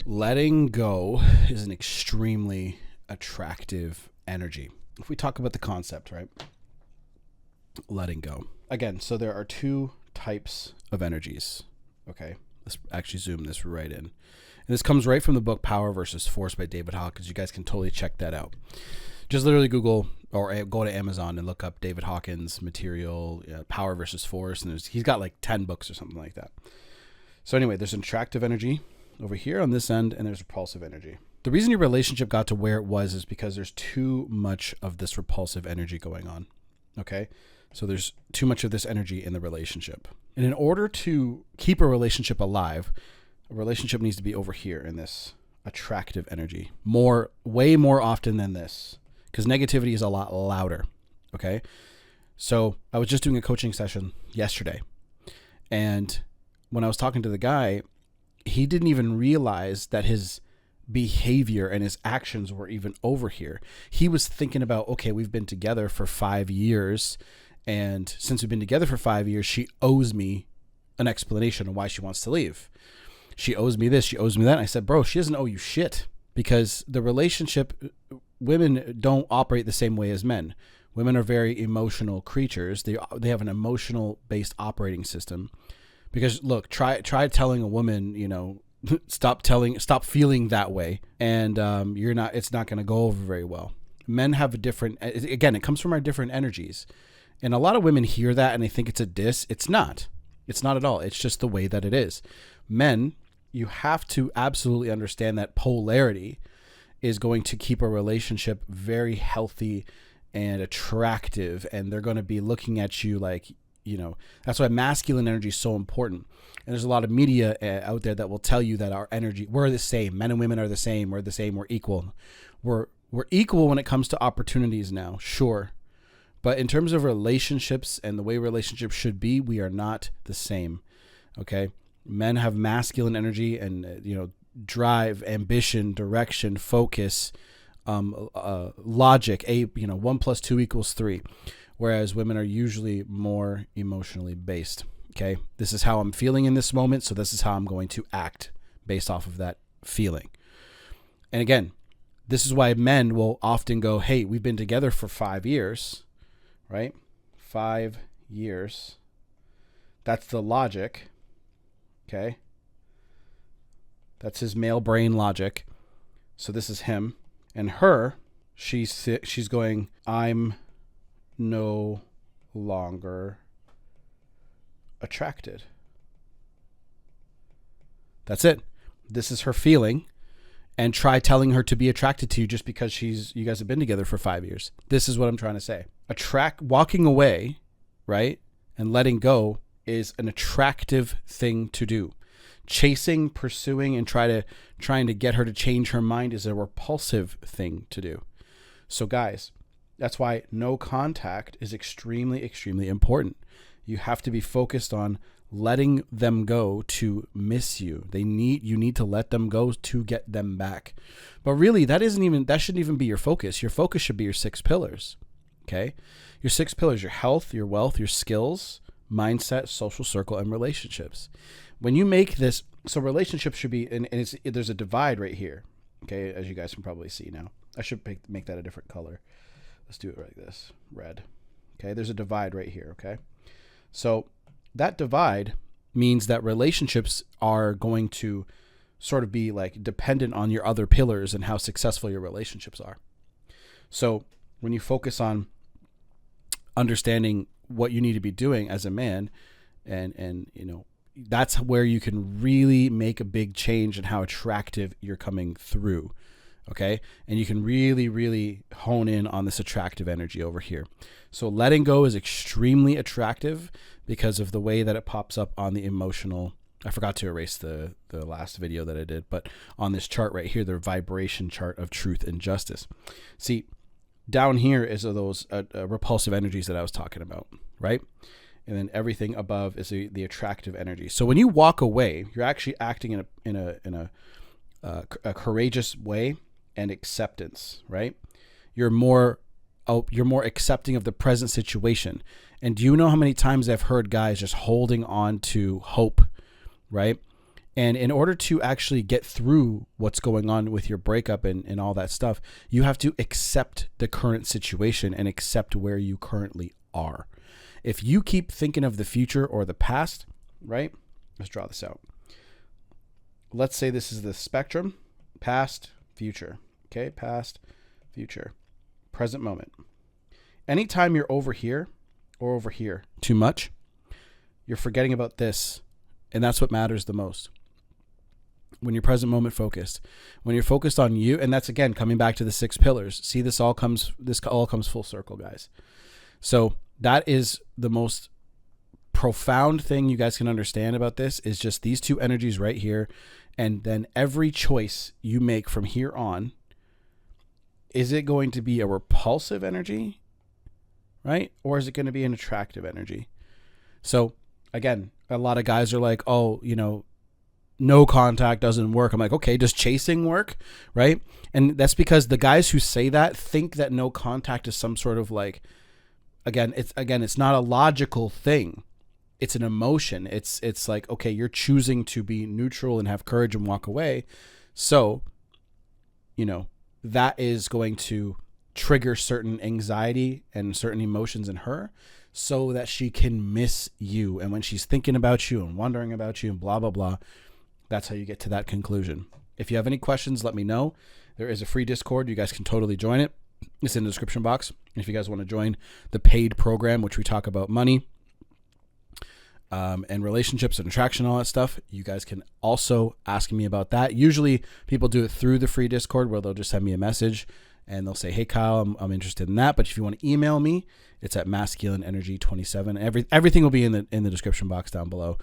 Letting go is an extremely attractive energy. If we talk about the concept, right? Letting go. Again, so there are two types of energies. Okay, let's actually zoom this right in. And this comes right from the book Power versus Force by David Hawkins. You guys can totally check that out. Just literally Google or go to Amazon and look up David Hawkins material, Power versus Force. And he's got like 10 books or something like that. So anyway, there's an attractive energy over here on this end, and there's repulsive energy. The reason your relationship got to where it was is because there's too much of this repulsive energy going on. Okay? So there's too much of this energy in the relationship. And in order to keep a relationship alive, a relationship needs to be over here in this attractive energy. Way more often than this. Because negativity is a lot louder. Okay? So I was just doing a coaching session yesterday. And when I was talking to the guy, he didn't even realize that his behavior and his actions were even over here. He was thinking about, okay, we've been together for 5 years. And since we've been together for 5 years, she owes me an explanation of why she wants to leave. She owes me this, she owes me that. And I said, bro, she doesn't owe you shit, because the relationship, women don't operate the same way as men. Women are very emotional creatures. They have an emotional based operating system. Because look, try telling a woman, stop feeling that way, and it's not going to go over very well. Men have it comes from our different energies. And a lot of women hear that and they think it's a diss. It's not. It's not at all. It's just the way that it is. Men, you have to absolutely understand that polarity is going to keep a relationship very healthy and attractive, and they're going to be looking at you like, that's why masculine energy is so important. And there's a lot of media out there that will tell you that our energy, we're the same. Men and women are the same. We're the same. We're equal. We're equal when it comes to opportunities now, sure. But in terms of relationships and the way relationships should be, we are not the same. Okay? Men have masculine energy and, drive, ambition, direction, focus, logic, 1 + 2 = 3. Whereas women are usually more emotionally based. Okay? This is how I'm feeling in this moment, so this is how I'm going to act based off of that feeling. And again, this is why men will often go, hey, we've been together for 5 years, right? 5 years. That's the logic. Okay? That's his male brain logic. So this is him. And her, she's going, I'm no longer attracted. That's it. This is her feeling. And try telling her to be attracted to you just because you guys have been together for 5 years. This is what I'm trying to say. Walking away, right, and letting go is an attractive thing to do. Chasing, pursuing, and trying to get her to change her mind is a repulsive thing to do. So guys, that's why no contact is extremely, extremely important. You have to be focused on letting them go to miss you. You need to let them go to get them back. But really, that shouldn't even be your focus. Your focus should be your 6 pillars. Okay? Your 6 pillars: your health, your wealth, your skills, mindset, social circle, and relationships. When you make this, so relationships should be, and there's a divide right here. Okay, as you guys can probably see now. I should make that a different color. Let's do it like this, red. Okay, there's a divide right here, okay? So that divide means that relationships are going to sort of be like dependent on your other pillars and how successful your relationships are. So when you focus on understanding what you need to be doing as a man, and that's where you can really make a big change in how attractive you're coming through. Okay. And you can really, really hone in on this attractive energy over here. So letting go is extremely attractive because of the way that it pops up on the emotional. I forgot to erase the last video that I did, but on this chart right here, the vibration chart of truth and justice. See, down here is those repulsive energies that I was talking about, right? And then everything above is the attractive energy. So when you walk away, you're actually acting in a courageous way. And acceptance, right? You're more accepting of the present situation. And do you know how many times I've heard guys just holding on to hope, right? And in order to actually get through what's going on with your breakup and all that stuff, you have to accept the current situation and accept where you currently are. If you keep thinking of the future or the past, right? Let's draw this out. Let's say this is the spectrum, past, future. Okay, past, future, present moment. Anytime you're over here or over here too much, you're forgetting about this, and that's what matters the most. When you're present moment focused, when you're focused on you, and that's again coming back to the 6 pillars. See, this all comes full circle, guys. So that is the most profound thing you guys can understand about this is just these 2 energies right here. And then every choice you make from here on, is it going to be a repulsive energy, right? Or is it going to be an attractive energy? So again, a lot of guys are like, oh, no contact doesn't work. I'm like, okay, does chasing work? Right? And that's because the guys who say that think that no contact is some sort of like, it's not a logical thing. It's an emotion. It's like, okay, you're choosing to be neutral and have courage and walk away. So, that is going to trigger certain anxiety and certain emotions in her so that she can miss you. And when she's thinking about you and wondering about you and blah, blah, blah, that's how you get to that conclusion. If you have any questions, let me know. There is a free Discord. You guys can totally join it. It's in the description box. If you guys want to join the paid program, which we talk about money and relationships and attraction, all that stuff, you guys can also ask me about that. Usually people do it through the free Discord where they'll just send me a message and they'll say, hey, Kyle, I'm interested in that. But if you want to email me, it's at masculineenergy27. Everything will be in the description box down below.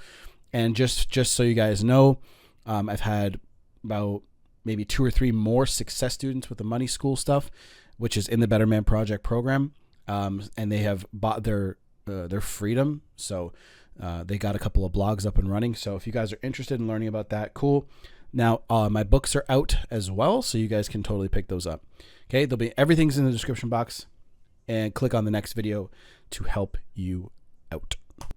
And just so you guys know, I've had about maybe 2 or 3 more success students with the money school stuff, which is in the Better Man Project program. And they have bought their freedom. So they got a couple of blogs up and running. So if you guys are interested in learning about that, cool. Now, my books are out as well, so you guys can totally pick those up. Okay, everything's in the description box, and click on the next video to help you out.